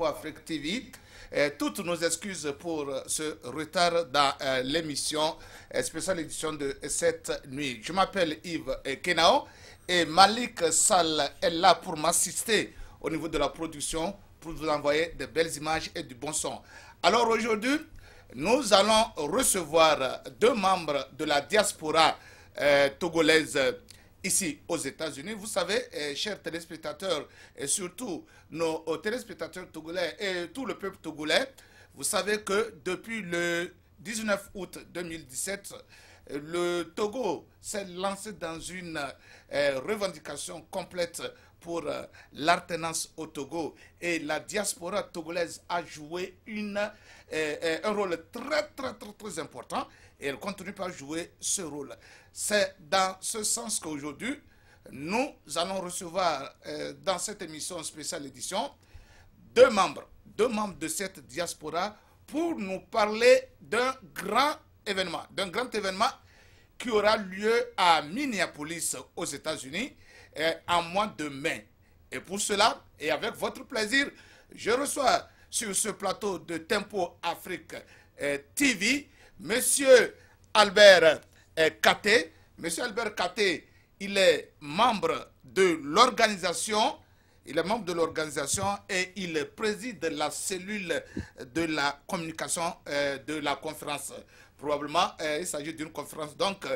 Tempo Afrique TV. Toutes nos excuses pour ce retard dans l'émission, spéciale édition de cette nuit. Je m'appelle Yves Kenao et Malik Sall est là pour m'assister au niveau de la production, pour vous envoyer de belles images et du bon son. Alors aujourd'hui, nous allons recevoir deux membres de la diaspora togolaise ici aux États-Unis. Vous savez, chers téléspectateurs, et surtout nos téléspectateurs togolais et tout le peuple togolais, vous savez que depuis le 19 août 2017, le Togo s'est lancé dans une revendication complète pour l'alternance au Togo, et la diaspora togolaise a joué un rôle très important, et elle continue par jouer ce rôle. C'est dans ce sens qu'aujourd'hui, nous allons recevoir dans cette émission spéciale édition deux membres de cette diaspora pour nous parler d'un grand événement qui aura lieu à Minneapolis aux États-Unis en mois de mai. Et pour cela, et avec votre plaisir, je reçois sur ce plateau de Tempo Afrique TV, Monsieur Albert Katé. Monsieur Albert Katé, il est membre de l'organisation. Il est membre de l'organisation et il préside la cellule de la communication de la conférence. Probablement, il s'agit d'une conférence. Donc,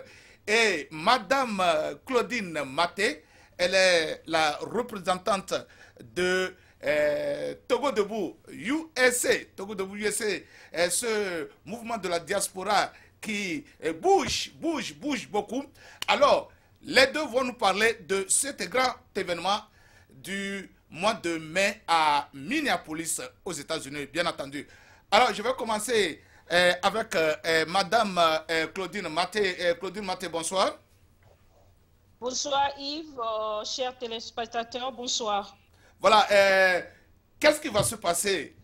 et Madame Claudine Maté, elle est la représentante de Togo Debout USA. Togo Debout USA est ce mouvement de la diaspora qui bouge beaucoup. Alors, les deux vont nous parler de cet grand événement du mois de mai à Minneapolis, aux États-Unis, bien entendu. Alors, je vais commencer avec Madame Claudine Maté. Claudine Maté, bonsoir. Bonsoir Yves, chers téléspectateurs, bonsoir. Voilà, qu'est-ce qui va se passer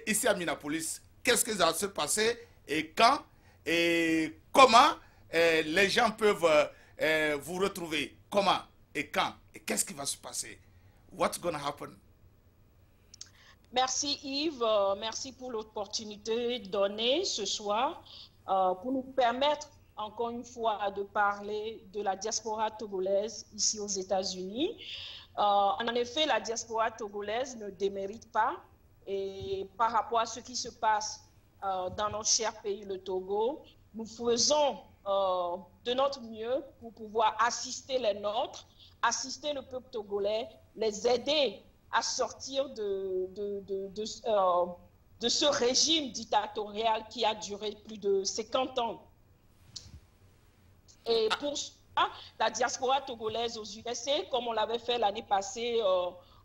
ici à Minneapolis? Qu'est-ce qui va se passer et quand et comment les gens peuvent vous retrouver? Comment et quand et qu'est-ce qui va se passer? What's going to happen? Merci Yves, merci pour l'opportunité donnée ce soir pour nous permettre encore une fois de parler de la diaspora togolaise ici aux États-Unis. En effet, la diaspora togolaise ne démérite pas, et par rapport à ce qui se passe dans notre cher pays, le Togo, nous faisons de notre mieux pour pouvoir assister les nôtres, assister le peuple togolais, les aider à sortir de ce régime dictatorial qui a duré plus de 50 ans. Et pour cela, la diaspora togolaise aux USA, comme on l'avait fait l'année passée,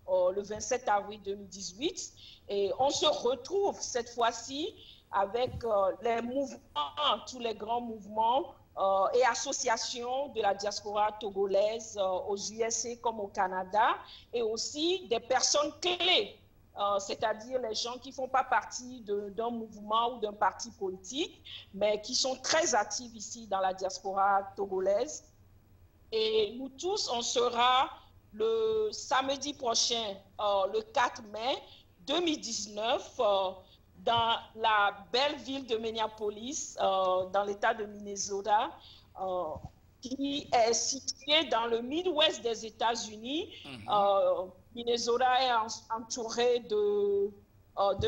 le 27 avril 2018, et on se retrouve cette fois-ci avec les mouvements, tous les grands mouvements et associations de la diaspora togolaise aux USA comme au Canada, et aussi des personnes clés, c'est-à-dire les gens qui ne font pas partie d'un mouvement ou d'un parti politique, mais qui sont très actifs ici dans la diaspora togolaise. Et nous tous, on sera le samedi prochain, le 4 mai 2019, dans la belle ville de Minneapolis, dans l'État de Minnesota, qui est située dans le Midwest des États-Unis. Minnesota est entouré de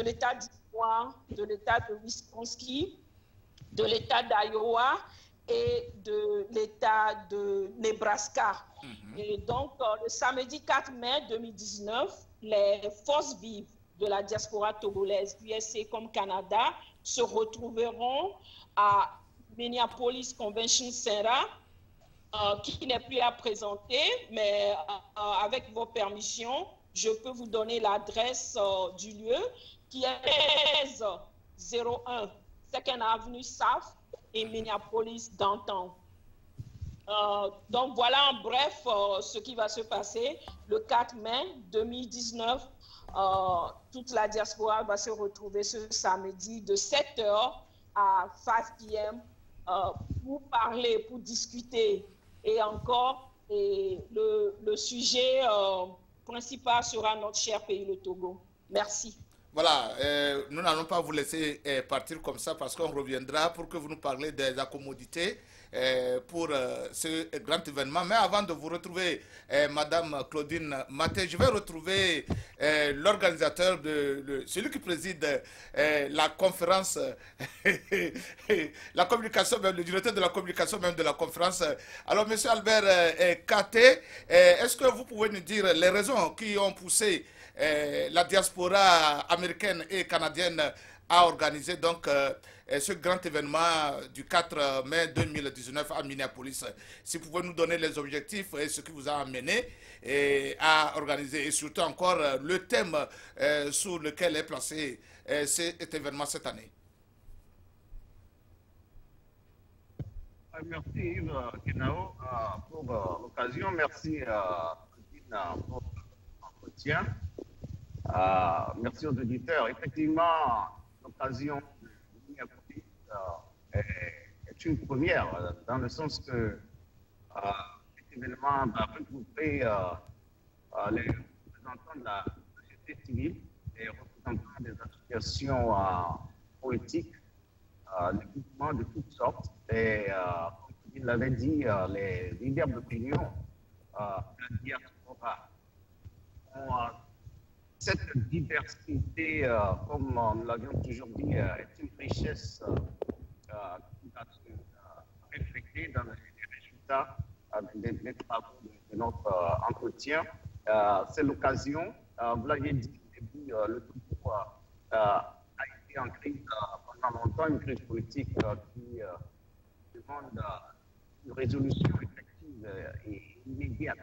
l'État d'Illinois, de l'État de Wisconsin, de l'État d'Iowa et de l'État de Nebraska. Et donc, le samedi 4 mai 2019, les forces vives de la diaspora togolaise, USA comme Canada, se retrouveront à Minneapolis Convention Center, qui n'est plus à présenter, mais avec vos permissions, je peux vous donner l'adresse du lieu, qui est 01 2nd Avenue South et Minneapolis Downtown. Donc voilà en bref ce qui va se passer le 4 mai 2019. Toute la diaspora va se retrouver ce samedi de 7h à 5 p.m. Pour parler, pour discuter. Et encore, le sujet principal sera notre cher pays, le Togo. Merci. Voilà, nous n'allons pas vous laisser partir comme ça parce qu'on reviendra pour que vous nous parlez des accommodités pour ce grand événement. Mais avant de vous retrouver, Madame Claudine Maté, je vais retrouver l'organisateur, celui qui préside la conférence, la communication, même, le directeur de la communication même de la conférence. Alors, Monsieur Albert Katé, est-ce que vous pouvez nous dire les raisons qui ont poussé la diaspora américaine et canadienne a organisé donc ce grand événement du 4 mai 2019 à Minneapolis. Si vous pouvez nous donner les objectifs et ce qui vous a amené à organiser et surtout encore le thème sur lequel est placé cet événement cette année. Merci Yves Kenao pour l'occasion. Merci pour l'entretien. Merci aux auditeurs. Effectivement, l'occasion de Minneapolis est une première, dans le sens que cet événement va regrouper les représentants de la société civile, les représentants des associations politiques, des mouvements de toutes sortes, et comme il l'avait dit, les leaders d'opinion, la diaspora. Cette diversité, comme nous l'avions toujours dit, est une richesse qui va se refléter dans les résultats des travaux de notre entretien. C'est l'occasion, vous l'aviez dit au début, le Togo a été en crise pendant longtemps, une crise politique qui demande une résolution effective et immédiate.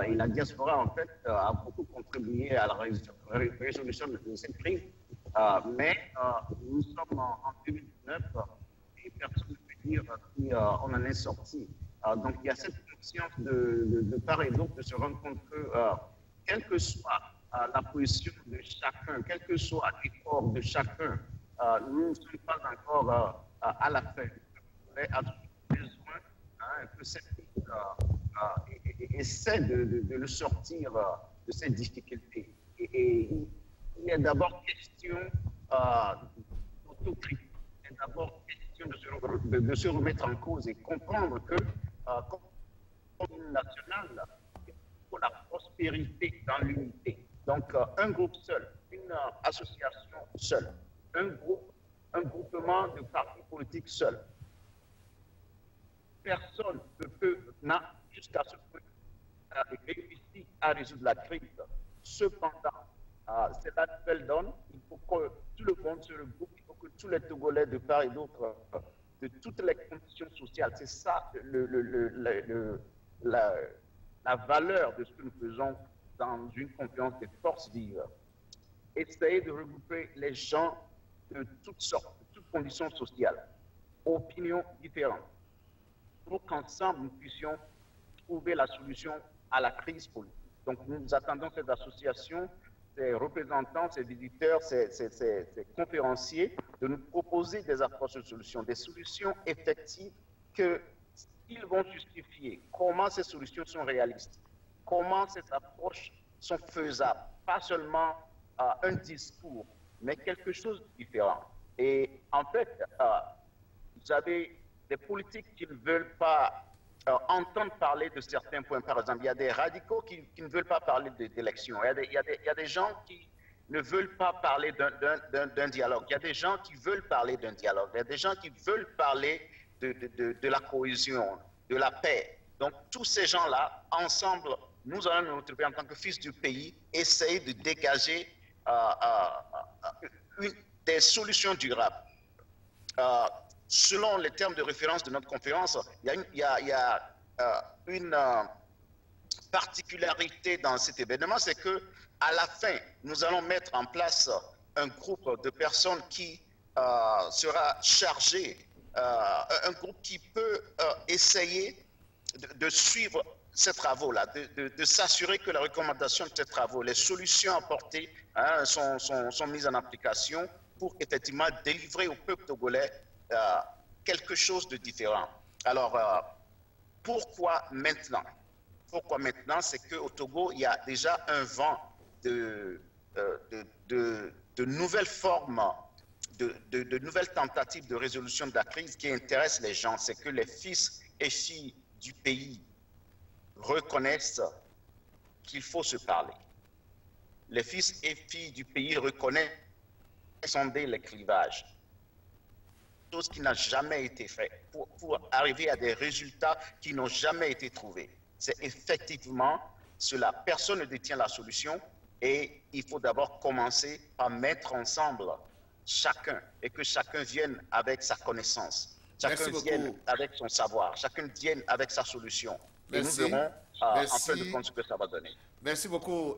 Et la diaspora, en fait, a beaucoup contribué à la résolution de cette crise. Mais nous sommes en 2019 et personne ne peut dire si on en est sorti. Donc, il y a cette conscience de part et d'autre de se rendre compte que, quelle que soit la position de chacun, quel que soit l'effort de chacun, nous ne sommes pas encore à la fin. On a besoin que cette essaie de le sortir de cette difficulté. Et il est d'abord question d'autocritique, il est d'abord question de se remettre en cause et comprendre que, comme national, il faut la prospérité dans l'unité. Donc, un groupe seul, une association seule, un groupement de partis politiques seul. Personne n'a jusqu'à ce point réussi à résoudre la crise. Cependant, c'est la nouvelle donne. Il faut que tout le monde se regroupe, il faut que tous les Togolais de part et d'autre, de toutes les conditions sociales, c'est ça la valeur de ce que nous faisons dans une conférence des forces vives. Essayer de regrouper les gens de toutes sortes, de toutes conditions sociales, opinions différentes, pour qu'ensemble nous puissions trouver la solution à la crise politique. Donc nous attendons cette association, ces représentants, ces visiteurs, ces conférenciers, de nous proposer des approches de solutions, des solutions effectives qu'ils vont justifier. Comment ces solutions sont réalistes, comment ces approches sont faisables, pas seulement un discours, mais quelque chose de différent. Et en fait, vous avez des politiques qui ne veulent pas entendre parler de certains points. Par exemple, il y a des radicaux qui ne veulent pas parler d'élections. Il y a des gens qui ne veulent pas parler d'un dialogue. Il y a des gens qui veulent parler d'un dialogue. Il y a des gens qui veulent parler de la cohésion, de la paix. Donc, tous ces gens-là, ensemble, nous allons nous retrouver en tant que fils du pays, essayer de dégager des solutions durables. Selon les termes de référence de notre conférence, il y a une particularité dans cet événement, c'est que à la fin, nous allons mettre en place un groupe de personnes qui sera chargé, un groupe qui peut essayer de suivre ces travaux-là, de s'assurer que la recommandation de ces travaux, les solutions apportées sont mises en application pour effectivement délivrer au peuple togolais quelque chose de différent. Alors, pourquoi maintenant? Pourquoi maintenant? C'est qu'au Togo, il y a déjà un vent de de nouvelles formes, de nouvelles tentatives de résolution de la crise qui intéressent les gens. C'est que les fils et filles du pays reconnaissent qu'il faut se parler. Les fils et filles du pays reconnaissent sonder les clivages. Chose qui n'a jamais été faite pour arriver à des résultats qui n'ont jamais été trouvés. C'est effectivement cela. Personne ne détient la solution et il faut d'abord commencer par mettre ensemble chacun et que chacun vienne avec sa connaissance, chacun vienne avec son savoir, chacun vienne avec sa solution. Et nous verrons en fin de compte ce que ça va donner. Merci beaucoup,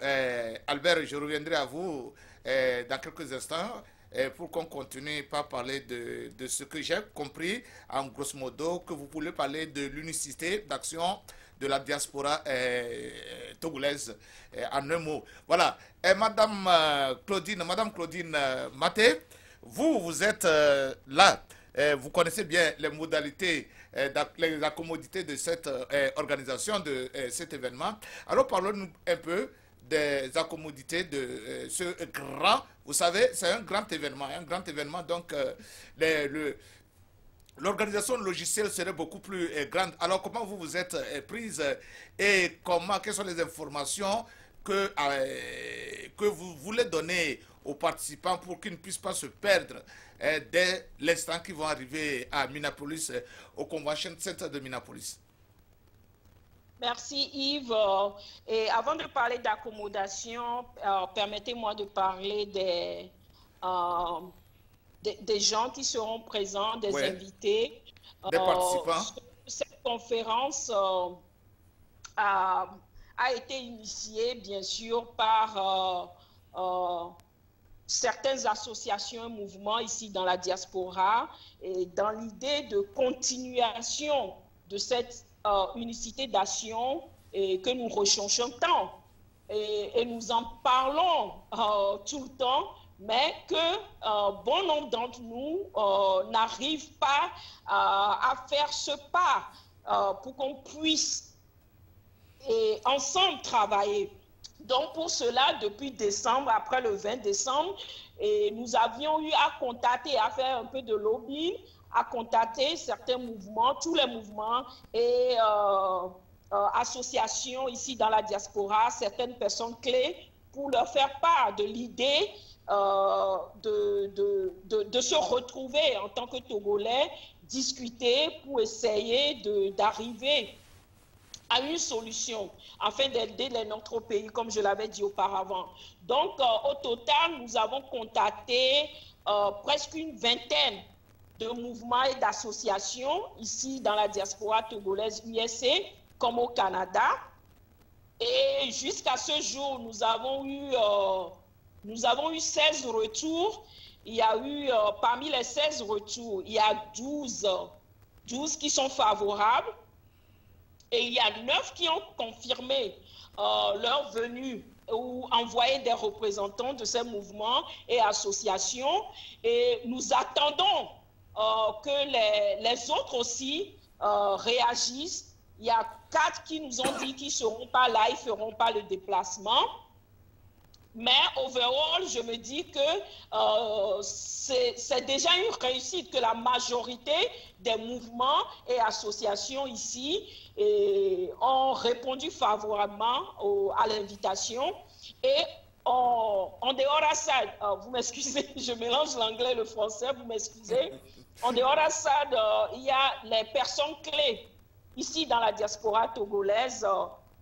Albert. Je reviendrai à vous dans quelques instants pour qu'on continue par parler de ce que j'ai compris, en grosso modo, que vous voulez parler de l'unicité d'action de la diaspora togolaise, en un mot. Voilà. Madame Claudine Maté, vous êtes là. Vous connaissez bien les modalités, la commodité de cette organisation, de cet événement. Alors parlons-nous un peu des accommodités de ce grand, vous savez, c'est un grand événement, donc l'organisation logicielle serait beaucoup plus grande. Alors comment vous vous êtes prise et quelles sont les informations que vous voulez donner aux participants pour qu'ils ne puissent pas se perdre dès l'instant qu'ils vont arriver à Minneapolis, au Convention Center de Minneapolis? Merci Yves. Et avant de parler d'accommodation, permettez-moi de parler des gens qui seront présents, des invités. Des participants. Cette conférence a été initiée, bien sûr, par certaines associations et mouvements ici dans la diaspora, et dans l'idée de continuation de cette unicité d'action que nous recherchons tant. Et nous en parlons tout le temps, mais que bon nombre d'entre nous n'arrivent pas à faire ce pas pour qu'on puisse ensemble travailler. Donc pour cela, depuis décembre, après le 20 décembre, nous avions eu à contacter, à faire un peu de lobbying, à contacter certains mouvements, tous les mouvements et associations ici dans la diaspora, certaines personnes clés, pour leur faire part de l'idée de se retrouver en tant que Togolais, discuter pour essayer d'arriver à une solution afin d'aider notre pays, comme je l'avais dit auparavant. Donc, au total, nous avons contacté presque une vingtaine de mouvements et d'associations ici dans la diaspora togolaise USA comme au Canada. Et jusqu'à ce jour, nous avons eu 16 retours. Il y a eu, parmi les 16 retours, il y a 12 qui sont favorables. Et il y a 9 qui ont confirmé leur venue ou envoyé des représentants de ces mouvements et associations. Et nous attendons que les autres aussi réagissent. Il y a 4 qui nous ont dit qu'ils ne seront pas là, ils ne feront pas le déplacement. Mais overall, je me dis que c'est déjà une réussite que la majorité des mouvements et associations ici ont répondu favorablement à l'invitation. Et en dehors de ça, vous m'excusez, je mélange l'anglais et le français, vous m'excusez. En dehors de ça, il y a les personnes clés ici dans la diaspora togolaise.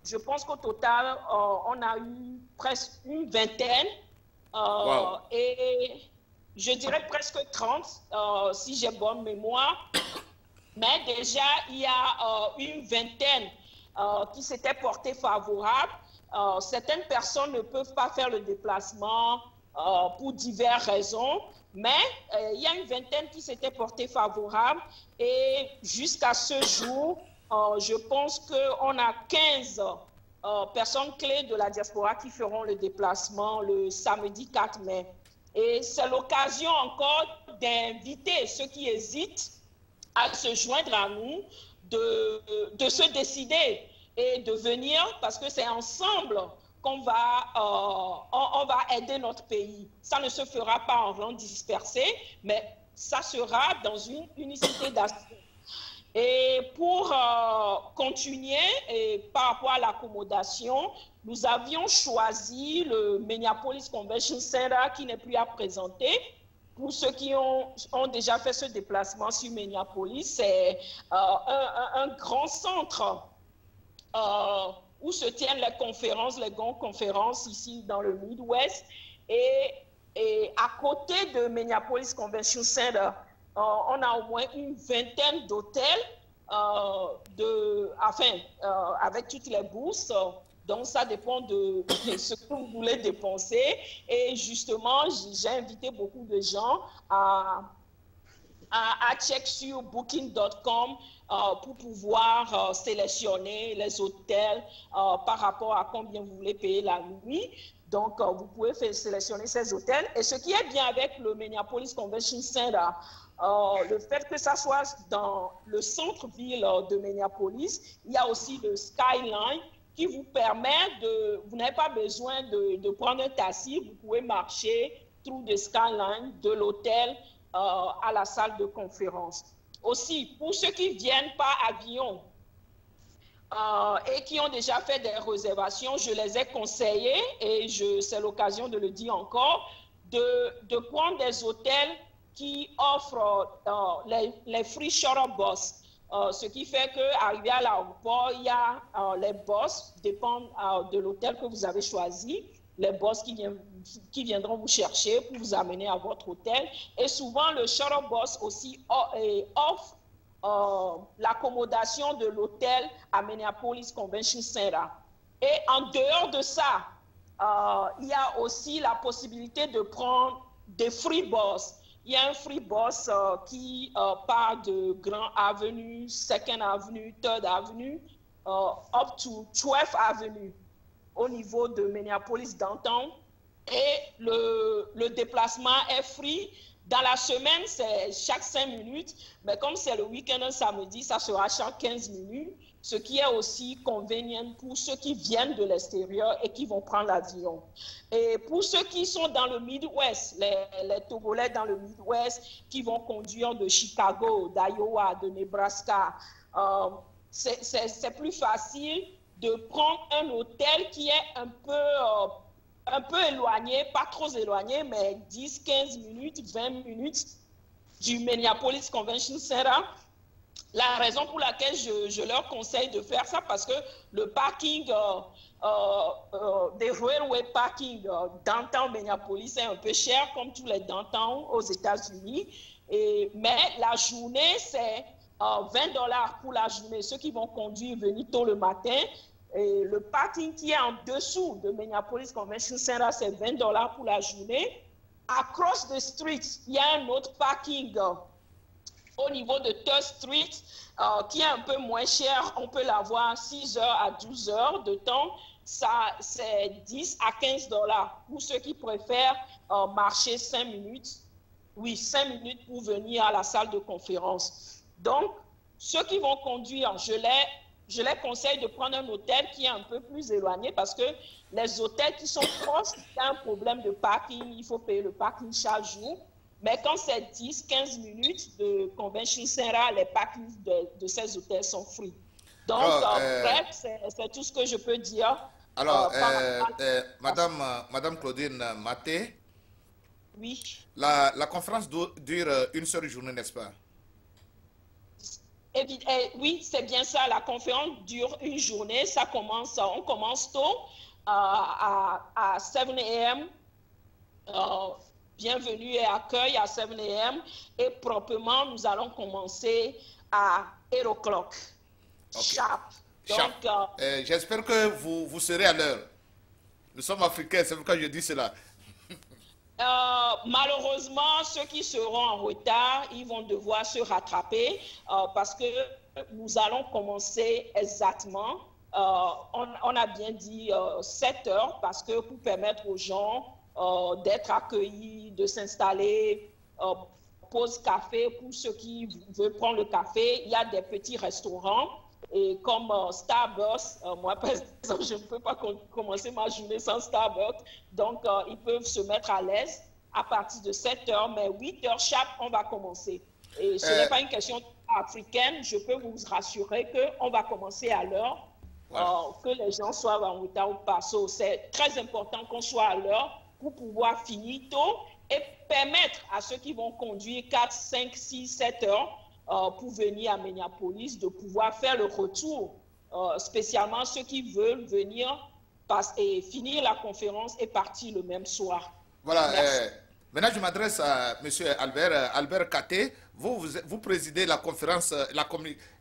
Je pense qu'au total, on a eu presque une vingtaine et je dirais presque 30, si j'ai bonne mémoire. Mais déjà, il y a une vingtaine qui s'étaient portées favorables. Certaines personnes ne peuvent pas faire le déplacement pour diverses raisons, mais il y a une vingtaine qui s'étaient portées favorables et jusqu'à ce jour, je pense qu'on a 15 personnes clés de la diaspora qui feront le déplacement le samedi 4 mai. Et c'est l'occasion encore d'inviter ceux qui hésitent à se joindre à nous, de se décider et de venir, parce que c'est ensemble on va aider notre pays. Ça ne se fera pas en rang dispersé, mais ça sera dans une unicité d'action. Et pour continuer, et par rapport à l'accommodation, nous avions choisi le Minneapolis Convention Center qui n'est plus à présenter. Pour ceux qui ont déjà fait ce déplacement sur Minneapolis, c'est un grand centre où se tiennent les conférences, les grandes conférences ici dans le Midwest. Et à côté de Minneapolis Convention Center, on a au moins une vingtaine d'hôtels avec toutes les bourses. Donc, ça dépend de ce que vous voulez dépenser. Et justement, j'ai invité beaucoup de gens à check sur booking.com pour pouvoir sélectionner les hôtels par rapport à combien vous voulez payer la nuit. Donc, vous pouvez sélectionner ces hôtels. Et ce qui est bien avec le Minneapolis Convention Center, le fait que ça soit dans le centre-ville de Minneapolis, il y a aussi le Skyline qui vous permet vous n'avez pas besoin de prendre un taxi, vous pouvez marcher through the Skyline de l'hôtel à la salle de conférence. Aussi, pour ceux qui viennent par avion et qui ont déjà fait des réservations, je les ai conseillés, et c'est l'occasion de le dire encore, de prendre des hôtels qui offrent les free shuttle bus. Ce qui fait qu'arrivé à l'aéroport, il y a les bus, dépendent de l'hôtel que vous avez choisi, les bus qui viendront vous chercher pour vous amener à votre hôtel. Et souvent, le shuttle bus aussi offre l'accommodation de l'hôtel à Minneapolis Convention Center. Et en dehors de ça, il y a aussi la possibilité de prendre des free bus. Il y a un free bus qui part de Grand Avenue, Second Avenue, Third Avenue, up to 12th Avenue, au niveau de Minneapolis Downtown. Et le déplacement est free. Dans la semaine, c'est chaque 5 minutes, mais comme c'est le week-end, un samedi, ça sera chaque 15 minutes, ce qui est aussi convenient pour ceux qui viennent de l'extérieur et qui vont prendre l'avion. Et pour ceux qui sont dans le Midwest, les Togolais dans le Midwest qui vont conduire de Chicago, d'Iowa, de Nebraska, c'est plus facile de prendre un hôtel qui est un peu éloigné, pas trop éloigné, mais 10, 15 minutes, 20 minutes du Minneapolis Convention Center. La raison pour laquelle je leur conseille de faire ça, parce que le parking, des railway parking downtown Minneapolis est un peu cher, comme tous les downtown aux États-Unis. Mais la journée, c'est $20 pour la journée. Ceux qui vont conduire, venir tôt le matin. Et le parking qui est en dessous de Minneapolis Convention Center, c'est $20 pour la journée. Across the street, il y a un autre parking au niveau de Third Street qui est un peu moins cher. On peut l'avoir 6 heures à 12 heures de temps. Ça, c'est 10 à $15 pour ceux qui préfèrent marcher 5 minutes. Oui, 5 minutes pour venir à la salle de conférence. Donc, ceux qui vont conduire, je les conseille de prendre un hôtel qui est un peu plus éloigné, parce que les hôtels qui sont proches, il y a un problème de parking, il faut payer le parking chaque jour. Mais quand c'est 10-15 minutes de Convention Center, les parkings de ces hôtels sont free. Donc, bref, c'est tout ce que je peux dire. Alors, Madame Claudine Maté, oui. La conférence dure une seule journée, n'est-ce pas? Oui, c'est bien ça. La conférence dure une journée. On commence tôt à 7 a.m. Bienvenue et accueil à 7 a.m. Et proprement, nous allons commencer à 8 o'clock. Okay. Sharp. Donc, j'espère que vous serez à l'heure. Nous sommes africains, c'est pourquoi je dis cela. Malheureusement, ceux qui seront en retard, ils vont devoir se rattraper parce que nous allons commencer exactement, on a bien dit 7 heures, parce que pour permettre aux gens d'être accueillis, de s'installer, pause café pour ceux qui veulent prendre le café. Il y a des petits restaurants Et comme Starbucks, moi, par exemple, je ne peux pas commencer ma journée sans Starbucks. Donc, ils peuvent se mettre à l'aise à partir de 7 heures, mais 8 heures chaque, on va commencer. Et ce n'est pas une question africaine. Je peux vous rassurer qu'on va commencer à l'heure, que les gens soient en retard ou pas. C'est très important qu'on soit à l'heure pour pouvoir finir tôt et permettre à ceux qui vont conduire 4, 5, 6, 7 heures pour venir à Minneapolis, de pouvoir faire le retour, spécialement ceux qui veulent venir et finir la conférence et partir le même soir. Voilà, maintenant je m'adresse à M. Albert Katé. Vous présidez la conférence,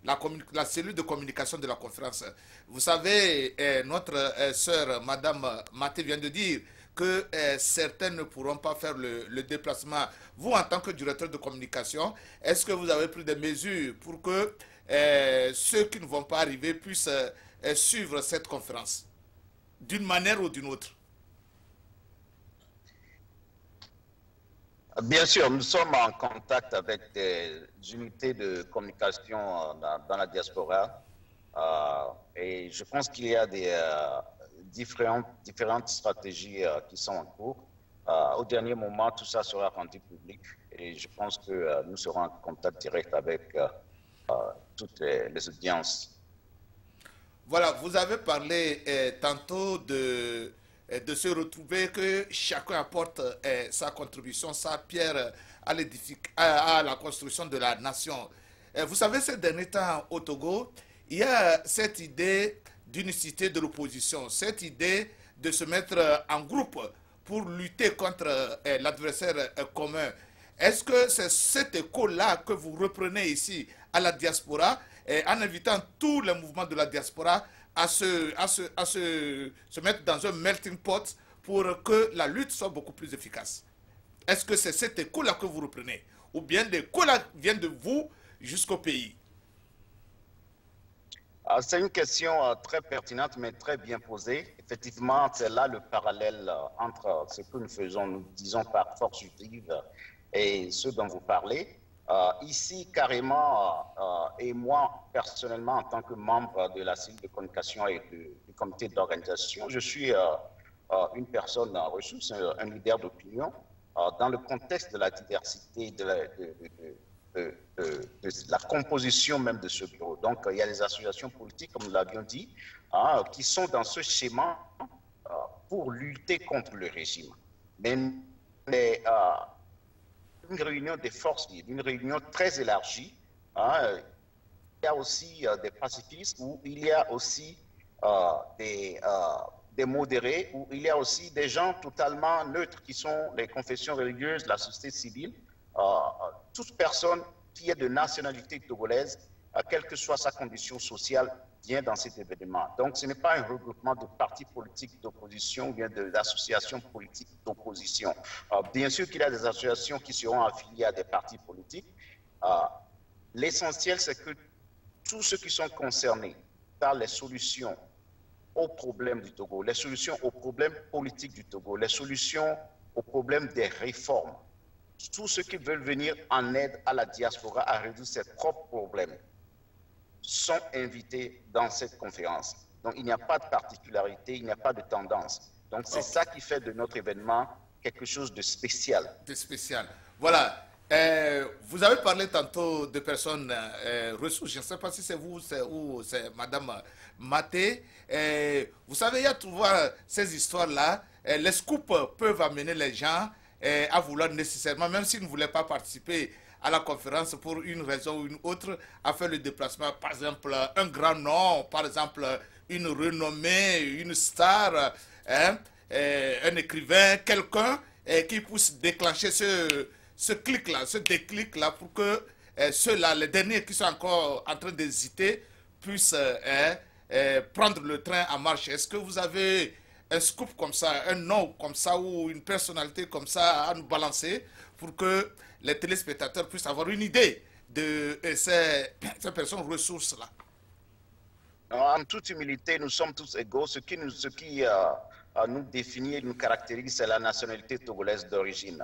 la cellule de communication de la conférence. Vous savez, notre sœur, Madame Maté, vient de dire que certains ne pourront pas faire le déplacement. Vous, en tant que directeur de communication, est-ce que vous avez pris des mesures pour que ceux qui ne vont pas arriver puissent suivre cette conférence d'une manière ou d'une autre? Bien sûr, nous sommes en contact avec des unités de communication dans la diaspora et je pense qu'il y a des différentes stratégies qui sont en cours. Au dernier moment, tout ça sera rendu public et je pense que nous serons en contact direct avec toutes les audiences. Voilà, vous avez parlé tantôt de se retrouver, que chacun apporte sa contribution, sa pierre à la construction de la nation. Vous savez, ces derniers temps au Togo, il y a cette idée d'unicité de l'opposition, cette idée de se mettre en groupe pour lutter contre l'adversaire commun. Est-ce que c'est cet écho-là que vous reprenez ici à la diaspora, en invitant tous les mouvements de la diaspora à se mettre dans un melting pot pour que la lutte soit beaucoup plus efficace? Est-ce que c'est cet écho-là que vous reprenez? Ou bien l'écho-là vient de vous jusqu'au pays? C'est une question très pertinente, mais très bien posée. Effectivement, c'est là le parallèle entre ce que nous faisons, nous disons par force vive, et ce dont vous parlez. Ici, carrément, et moi, personnellement, en tant que membre de la cellule de communication et du comité d'organisation, je suis une personne ressource, un leader d'opinion, dans le contexte de la diversité, de la composition même de ce bureau. Donc, il y a les associations politiques, comme nous l'avions dit, qui sont dans ce schéma pour lutter contre le régime. Mais une réunion des forces vives, une réunion très élargie. Il y a aussi des pacifistes, où il y a aussi des modérés, où il y a aussi des gens totalement neutres qui sont les confessions religieuses, la société civile, toute personne qui est de nationalité togolaise, quelle que soit sa condition sociale, vient dans cet événement. Donc, ce n'est pas un regroupement de partis politiques d'opposition ou bien d'associations politiques d'opposition. Bien sûr qu'il y a des associations qui seront affiliées à des partis politiques. L'essentiel, c'est que tous ceux qui sont concernés par les solutions aux problèmes du Togo, les solutions aux problèmes politiques du Togo, les solutions aux problèmes des réformes, tous ceux qui veulent venir en aide à la diaspora à résoudre ses propres problèmes, sont invités dans cette conférence. Donc, il n'y a pas de particularité, il n'y a pas de tendance. Donc, c'est ça qui fait de notre événement quelque chose de spécial. De spécial. Voilà. Vous avez parlé tantôt de personnes ressources. Je ne sais pas si c'est vous ou c'est Madame Maté. Vous savez, il y a toujours ces histoires-là. Les scoops peuvent amener les gens à vouloir nécessairement, même s'ils ne voulaient pas participer à la conférence pour une raison ou une autre, à faire le déplacement. Par exemple, un grand nom, par exemple, une renommée, une star, un écrivain, quelqu'un qui puisse déclencher ce clic-là, ce déclic-là, pour que ceux-là, les derniers qui sont encore en train d'hésiter, puissent prendre le train en marche. Est-ce que vous avez un scoop comme ça, un nom comme ça, ou une personnalité comme ça à nous balancer pour que les téléspectateurs puissent avoir une idée de ces personnes ressources-là? En toute humilité, nous sommes tous égaux. Ce qui nous définit et nous caractérise, c'est la nationalité togolaise d'origine.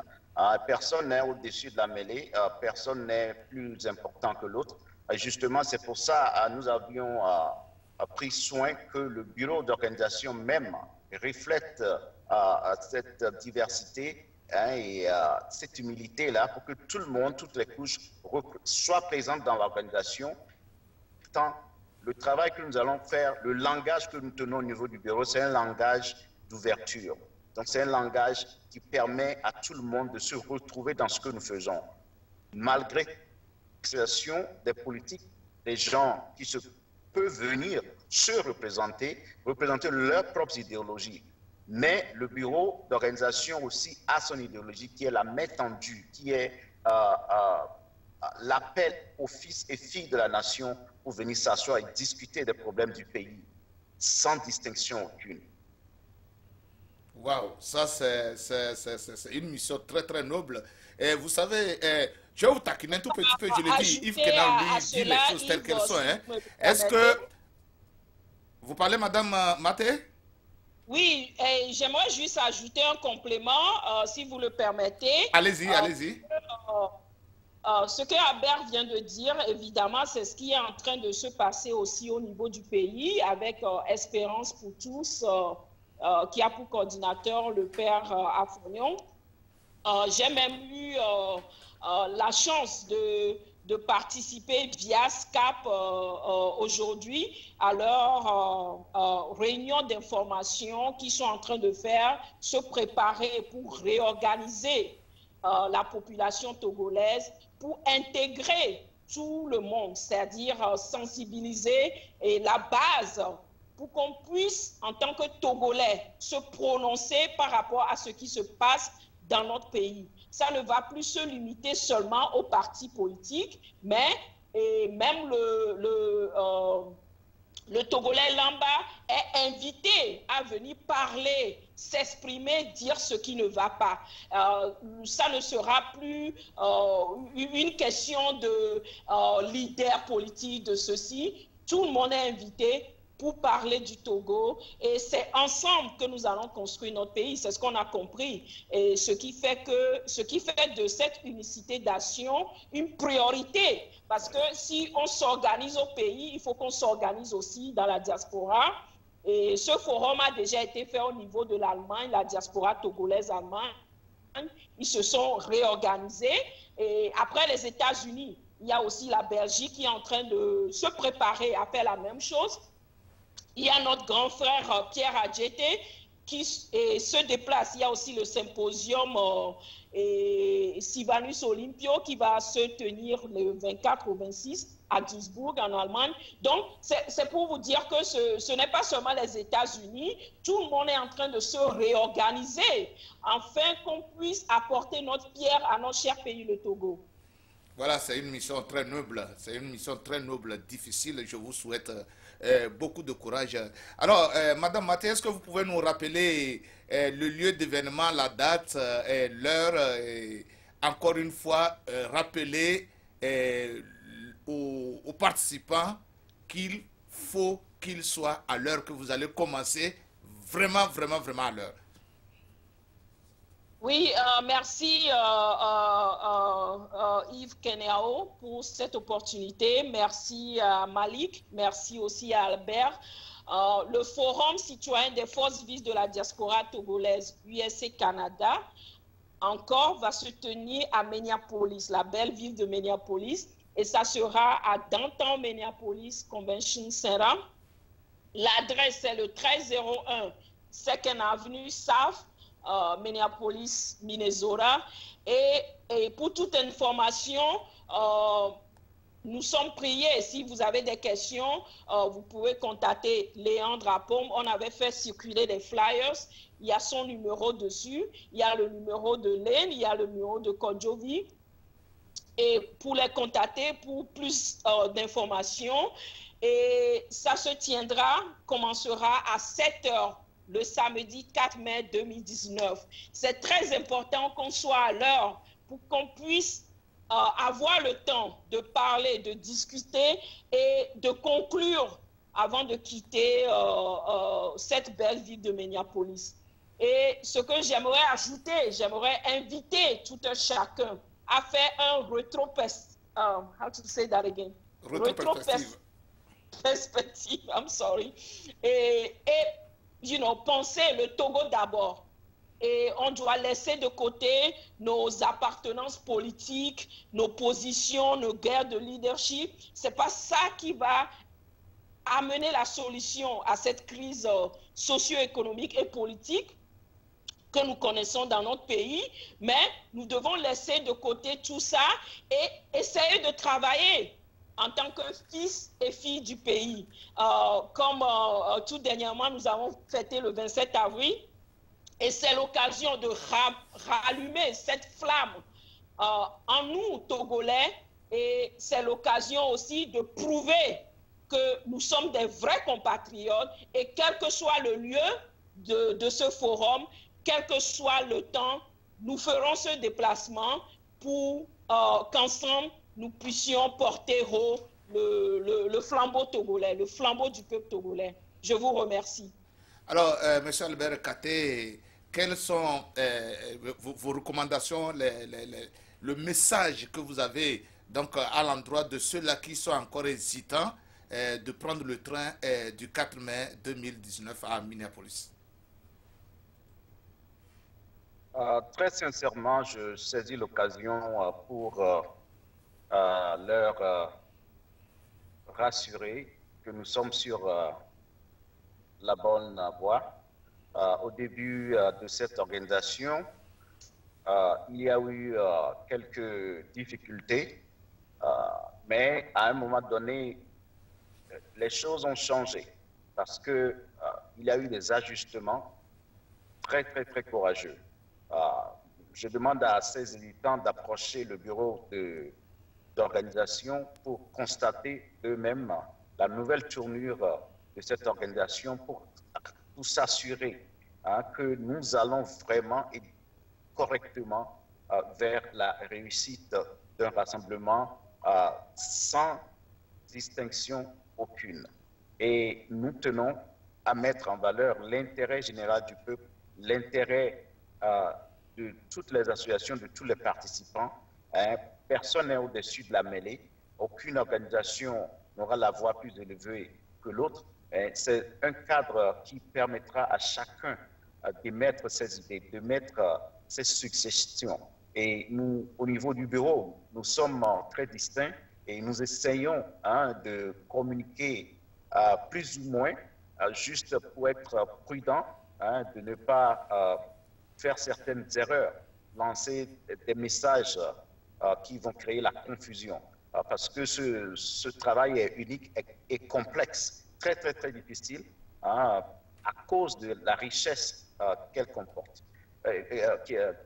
Personne n'est au-dessus de la mêlée, personne n'est plus important que l'autre. Justement, c'est pour ça nous avions pris soin que le bureau d'organisation même reflète cette diversité et cette humilité-là pour que tout le monde, toutes les couches soient présentes dans l'organisation. Tant le travail que nous allons faire, le langage que nous tenons au niveau du bureau, c'est un langage d'ouverture. Donc c'est un langage qui permet à tout le monde de se retrouver dans ce que nous faisons. Malgré l'expression des politiques, des gens qui peuvent venir se représenter leurs propres idéologies. Mais le bureau d'organisation aussi a son idéologie qui est la main tendue, qui est l'appel aux fils et filles de la nation pour venir s'asseoir et discuter des problèmes du pays sans distinction aucune. Waouh, ça c'est une mission très très noble. Et vous savez, je vais vous taquiner un tout petit peu, je l'ai dit, Yves Kenao lui dit les choses telles qu'elles sont. Hein. Est-ce que... Vous parlez, Madame Maté? Oui, j'aimerais juste ajouter un complément, si vous le permettez. Allez-y, allez-y. Ce que Albert vient de dire, évidemment, c'est ce qui est en train de se passer aussi au niveau du pays avec Espérance pour tous, qui a pour coordinateur le père Afonion. J'ai même eu la chance de participer via Skype aujourd'hui à leur réunion d'information qu'ils sont en train de faire, se préparer pour réorganiser la population togolaise, pour intégrer tout le monde, c'est-à-dire sensibiliser et la base pour qu'on puisse, en tant que Togolais, se prononcer par rapport à ce qui se passe dans notre pays. Ça ne va plus se limiter seulement aux partis politiques, mais même le Togolais lambda est invité à venir parler, s'exprimer, dire ce qui ne va pas. Ça ne sera plus une question de leader politique, de ceci. Tout le monde est invité pour parler du Togo, et c'est ensemble que nous allons construire notre pays. C'est ce qu'on a compris, et ce qui fait de cette unicité d'action une priorité, parce que si on s'organise au pays, il faut qu'on s'organise aussi dans la diaspora. Et ce forum a déjà été fait au niveau de l'Allemagne, la diaspora togolaise allemande. Ils se sont réorganisés, et après les États-Unis, il y a aussi la Belgique qui est en train de se préparer à faire la même chose. Il y a notre grand frère Pierre Adjeté qui se déplace. Il y a aussi le symposium Sivanus Olympio qui va se tenir le 24 au 26 à Duisbourg en Allemagne. Donc, c'est pour vous dire que ce n'est pas seulement les États-Unis. Tout le monde est en train de se réorganiser afin qu'on puisse apporter notre pierre à notre cher pays, le Togo. Voilà, c'est une mission très noble. C'est une mission très noble, difficile. Je vous souhaite beaucoup de courage. Alors, Madame Maté, est-ce que vous pouvez nous rappeler le lieu d'événement, la date, l'heure, encore une fois, rappeler aux participants qu'il faut qu'ils soient à l'heure que vous allez commencer, vraiment à l'heure. Oui, merci Yves Kenao pour cette opportunité. Merci à Malik, merci aussi à Albert. Le Forum citoyen des forces vives de la diaspora togolaise USA Canada encore va se tenir à Minneapolis, la belle ville de Minneapolis, et ça sera à Downtown Minneapolis Convention Center. L'adresse est le 1301 2nd Avenue South, Minneapolis, Minnesota. Et pour toute information, nous sommes priés. Si vous avez des questions, vous pouvez contacter Léandre Apom. On avait fait circuler des flyers. Il y a son numéro dessus. Il y a le numéro de Lane, il y a le numéro de Kodjovi. Et pour les contacter, pour plus d'informations. Et ça se tiendra, commencera à 7 heures. Le samedi 4 mai 2019. C'est très important qu'on soit à l'heure pour qu'on puisse avoir le temps de parler, de discuter et de conclure avant de quitter cette belle ville de Minneapolis. Et ce que j'aimerais ajouter, j'aimerais inviter tout un chacun à faire un how to say that again? Rétro-perspective. Perspective, I'm sorry. Et penser le Togo d'abord. Et on doit laisser de côté nos appartenances politiques, nos positions, nos guerres de leadership. C'est pas ça qui va amener la solution à cette crise socio-économique et politique que nous connaissons dans notre pays, mais nous devons laisser de côté tout ça et essayer de travailler en tant que fils et filles du pays. Comme tout dernièrement, nous avons fêté le 27 avril, et c'est l'occasion de rallumer cette flamme en nous, Togolais, et c'est l'occasion aussi de prouver que nous sommes des vrais compatriotes, et quel que soit le lieu de ce forum, quel que soit le temps, nous ferons ce déplacement pour qu'ensemble, nous puissions porter haut le flambeau togolais, le flambeau du peuple togolais. Je vous remercie. Alors, M. Albert Katé, quelles sont vos recommandations, le message que vous avez donc, à l'endroit de ceux-là qui sont encore hésitants de prendre le train du 4 mai 2019 à Minneapolis? Très sincèrement, je saisis l'occasion pour leur rassurer que nous sommes sur la bonne voie. Au début de cette organisation, il y a eu quelques difficultés, mais à un moment donné, les choses ont changé parce qu'il y a eu des ajustements très, très, très courageux. Je demande à ces militants d'approcher le bureau d'organisation pour constater eux-mêmes la nouvelle tournure de cette organisation pour s'assurer que nous allons vraiment et correctement vers la réussite d'un rassemblement sans distinction aucune. Et nous tenons à mettre en valeur l'intérêt général du peuple, l'intérêt de toutes les associations, de tous les participants. Personne n'est au-dessus de la mêlée. Aucune organisation n'aura la voix plus élevée que l'autre. C'est un cadre qui permettra à chacun d'émettre ses idées, de mettre ses suggestions. Et nous, au niveau du bureau, nous sommes très distincts et nous essayons de communiquer plus ou moins, juste pour être prudent, de ne pas faire certaines erreurs, lancer des messages qui vont créer la confusion. Parce que ce travail est unique et complexe, très, très, très difficile, à cause de la richesse qu'elle comporte,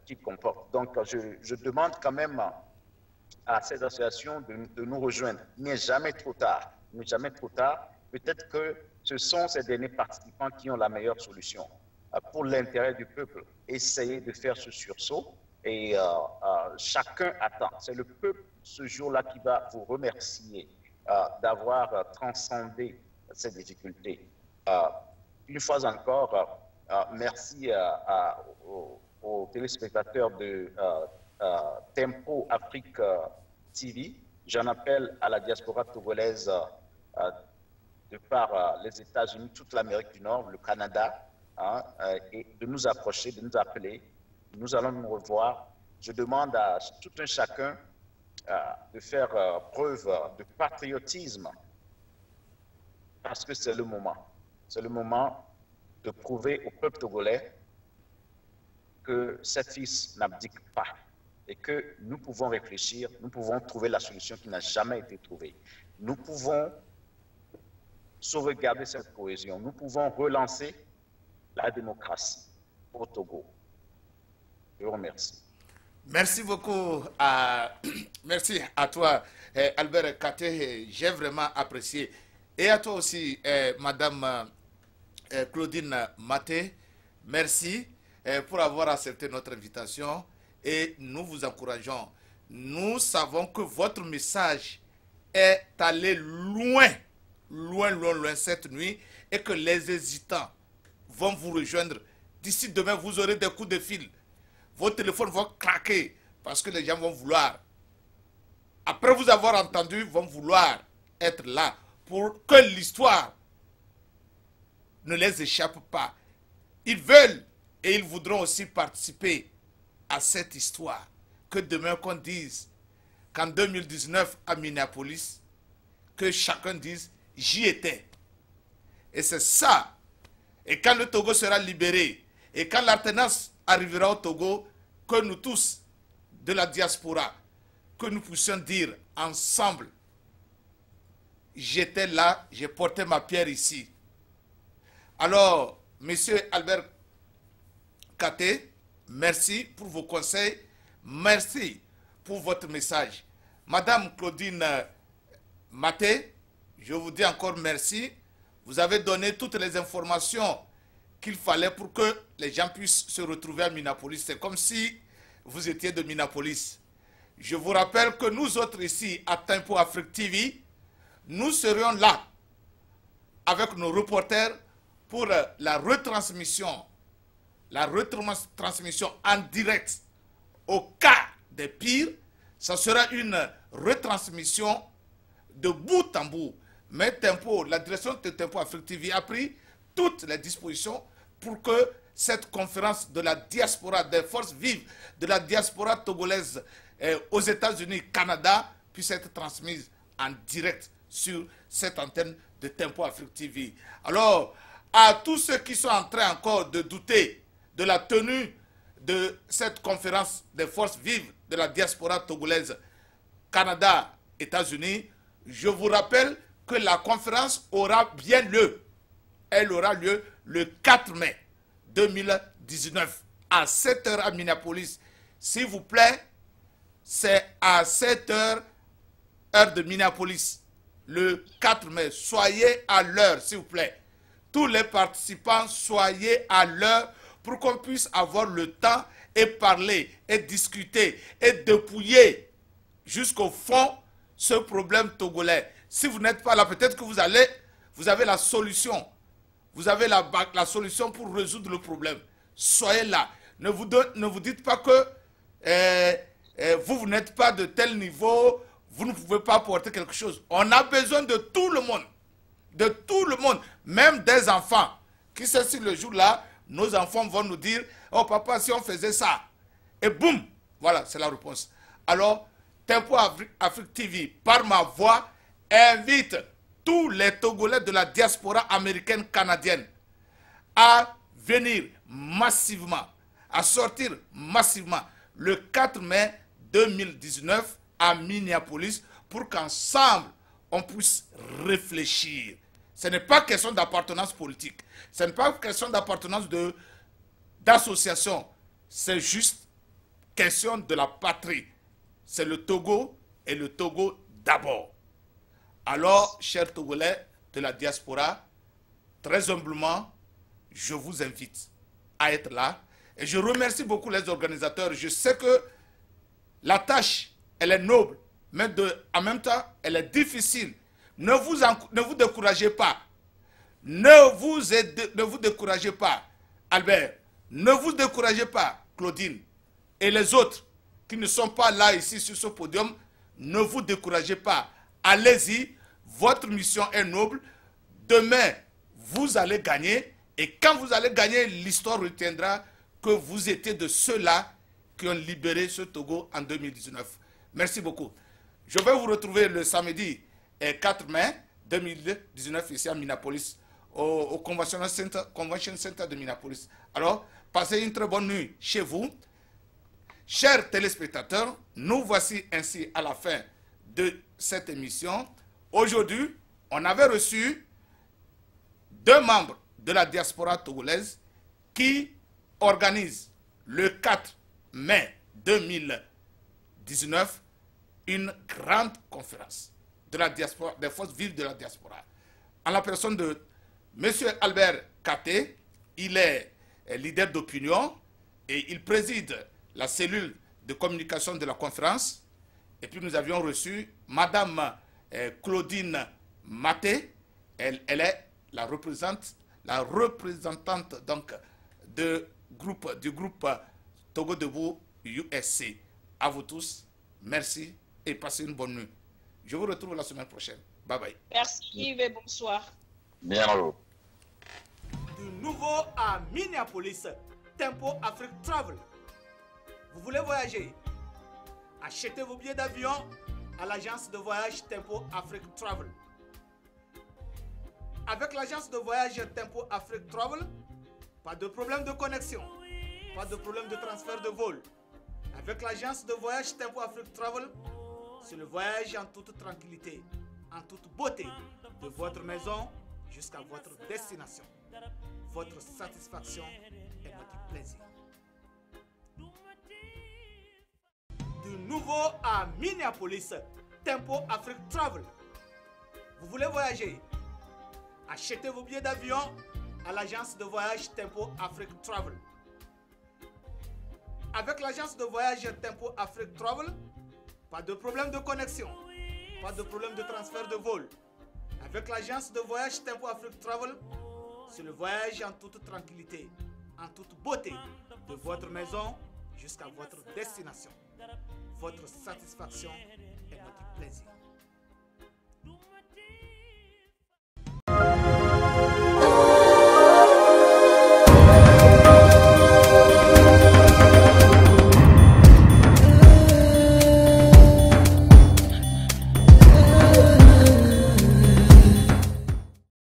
qu'il comporte. Donc, je demande quand même à ces associations de nous rejoindre. Il n'est jamais trop tard. Il n'est jamais trop tard. Peut-être que ce sont ces derniers participants qui ont la meilleure solution. Pour l'intérêt du peuple, essayez de faire ce sursaut et chacun attend. C'est le peuple ce jour-là qui va vous remercier d'avoir transcendé ces difficultés. Une fois encore, merci aux téléspectateurs de Tempo Afrique TV. J'en appelle à la diaspora togolaise de par les États-Unis, toute l'Amérique du Nord, le Canada, et de nous approcher, de nous appeler. Nous allons nous revoir. Je demande à tout un chacun de faire preuve de patriotisme parce que c'est le moment. C'est le moment de prouver au peuple togolais que cet fils n'abdique pas et que nous pouvons réfléchir, nous pouvons trouver la solution qui n'a jamais été trouvée. Nous pouvons sauvegarder cette cohésion. Nous pouvons relancer la démocratie au Togo. Je vous remercie. Merci beaucoup. Merci à toi, Albert Katé. J'ai vraiment apprécié. Et à toi aussi, Madame Claudine Maté. Merci pour avoir accepté notre invitation. Et nous vous encourageons. Nous savons que votre message est allé loin, loin, loin, loin cette nuit. Et que les hésitants vont vous rejoindre. D'ici demain, vous aurez des coups de fil. Vos téléphones vont craquer parce que les gens vont vouloir, après vous avoir entendu, vont vouloir être là pour que l'histoire ne les échappe pas. Ils veulent et ils voudront aussi participer à cette histoire. Que demain qu'on dise qu'en 2019 à Minneapolis, que chacun dise j'y étais. Et c'est ça. Et quand le Togo sera libéré, et quand l'alternance arrivera au Togo, que nous tous de la diaspora, que nous puissions dire ensemble, j'étais là, j'ai porté ma pierre ici. Alors, Monsieur Albert Katé, merci pour vos conseils, merci pour votre message. Madame Claudine Maté, je vous dis encore merci. Vous avez donné toutes les informations qu'il fallait pour que les gens puissent se retrouver à Minneapolis. C'est comme si vous étiez de Minneapolis. Je vous rappelle que nous autres ici, à Tempo Afrique TV, nous serions là avec nos reporters pour la retransmission en direct. Au cas des pires, ça sera une retransmission de bout en bout. Mais Tempo, la direction de Tempo Afrique TV a pris toutes les dispositions pour que cette conférence de la diaspora, des forces vives de la diaspora togolaise aux États-Unis, Canada, puisse être transmise en direct sur cette antenne de Tempo Afrique TV. Alors, à tous ceux qui sont en train encore de douter de la tenue de cette conférence des forces vives de la diaspora togolaise, Canada, États-Unis, je vous rappelle que la conférence aura bien lieu. Elle aura lieu le 4 mai 2019 à 7 h à Minneapolis. S'il vous plaît, c'est à 7 h, heure de Minneapolis, le 4 mai. Soyez à l'heure, s'il vous plaît. Tous les participants, soyez à l'heure pour qu'on puisse avoir le temps et parler et discuter et dépouiller jusqu'au fond ce problème togolais. Si vous n'êtes pas là, peut-être que vous avez la solution. Vous avez la solution pour résoudre le problème. Soyez là. Ne vous dites pas que vous n'êtes pas de tel niveau, vous ne pouvez pas apporter quelque chose. On a besoin de tout le monde. De tout le monde. Même des enfants. Qui sait si le jour-là, nos enfants vont nous dire, oh papa, si on faisait ça. Et boum, voilà, c'est la réponse. Alors, Tempo Afrique TV, par ma voix, invite tous les Togolais de la diaspora américaine canadienne à venir massivement, à sortir massivement le 4 mai 2019 à Minneapolis pour qu'ensemble on puisse réfléchir. Ce n'est pas question d'appartenance politique, ce n'est pas question d'appartenance d'association, c'est juste question de la patrie. C'est le Togo et le Togo d'abord. Alors, chers Togolais de la diaspora, très humblement, je vous invite à être là. Et je remercie beaucoup les organisateurs. Je sais que la tâche, elle est noble, mais en même temps, elle est difficile. Ne vous découragez pas. Ne vous découragez pas, Albert. Ne vous découragez pas, Claudine. Et les autres qui ne sont pas là ici sur ce podium, ne vous découragez pas. Allez-y, votre mission est noble. Demain, vous allez gagner. Et quand vous allez gagner, l'histoire retiendra que vous étiez de ceux-là qui ont libéré ce Togo en 2019. Merci beaucoup. Je vais vous retrouver le samedi 4 mai 2019 ici à Minneapolis, au Convention Center de Minneapolis. Alors, passez une très bonne nuit chez vous. Chers téléspectateurs, nous voici ainsi à la fin de cette émission. Aujourd'hui, on avait reçu 2 membres de la diaspora togolaise qui organisent le 4 mai 2019 une grande conférence de la diaspora, des forces vives de la diaspora. En la personne de M. Albert Katé, il est leader d'opinion et il préside la cellule de communication de la conférence. Et puis nous avions reçu Madame Claudine Maté. Elle est la représentante donc du groupe Togo Debout USC. À vous tous, merci et passez une bonne nuit. Je vous retrouve la semaine prochaine. Bye. Bye bye. Merci Yves et bonsoir. Bien, alors. Du nouveau à Minneapolis, Tempo Afrique Travel. Vous voulez voyager? Achetez vos billets d'avion à l'agence de voyage Tempo Afrique Travel. Avec l'agence de voyage Tempo Afrique Travel, pas de problème de connexion, pas de problème de transfert de vol. Avec l'agence de voyage Tempo Afrique Travel, c'est le voyage en toute tranquillité, en toute beauté, de votre maison jusqu'à votre destination. Votre satisfaction est notre plaisir. Du nouveau à Minneapolis, Tempo Afrique Travel. Vous voulez voyager? Achetez vos billets d'avion à l'agence de voyage Tempo Afrique Travel. Avec l'agence de voyage Tempo Afrique Travel, pas de problème de connexion, pas de problème de transfert de vol. Avec l'agence de voyage Tempo Afrique Travel, c'est le voyage en toute tranquillité, en toute beauté, de votre maison jusqu'à votre destination. Votre satisfaction est notre plaisir.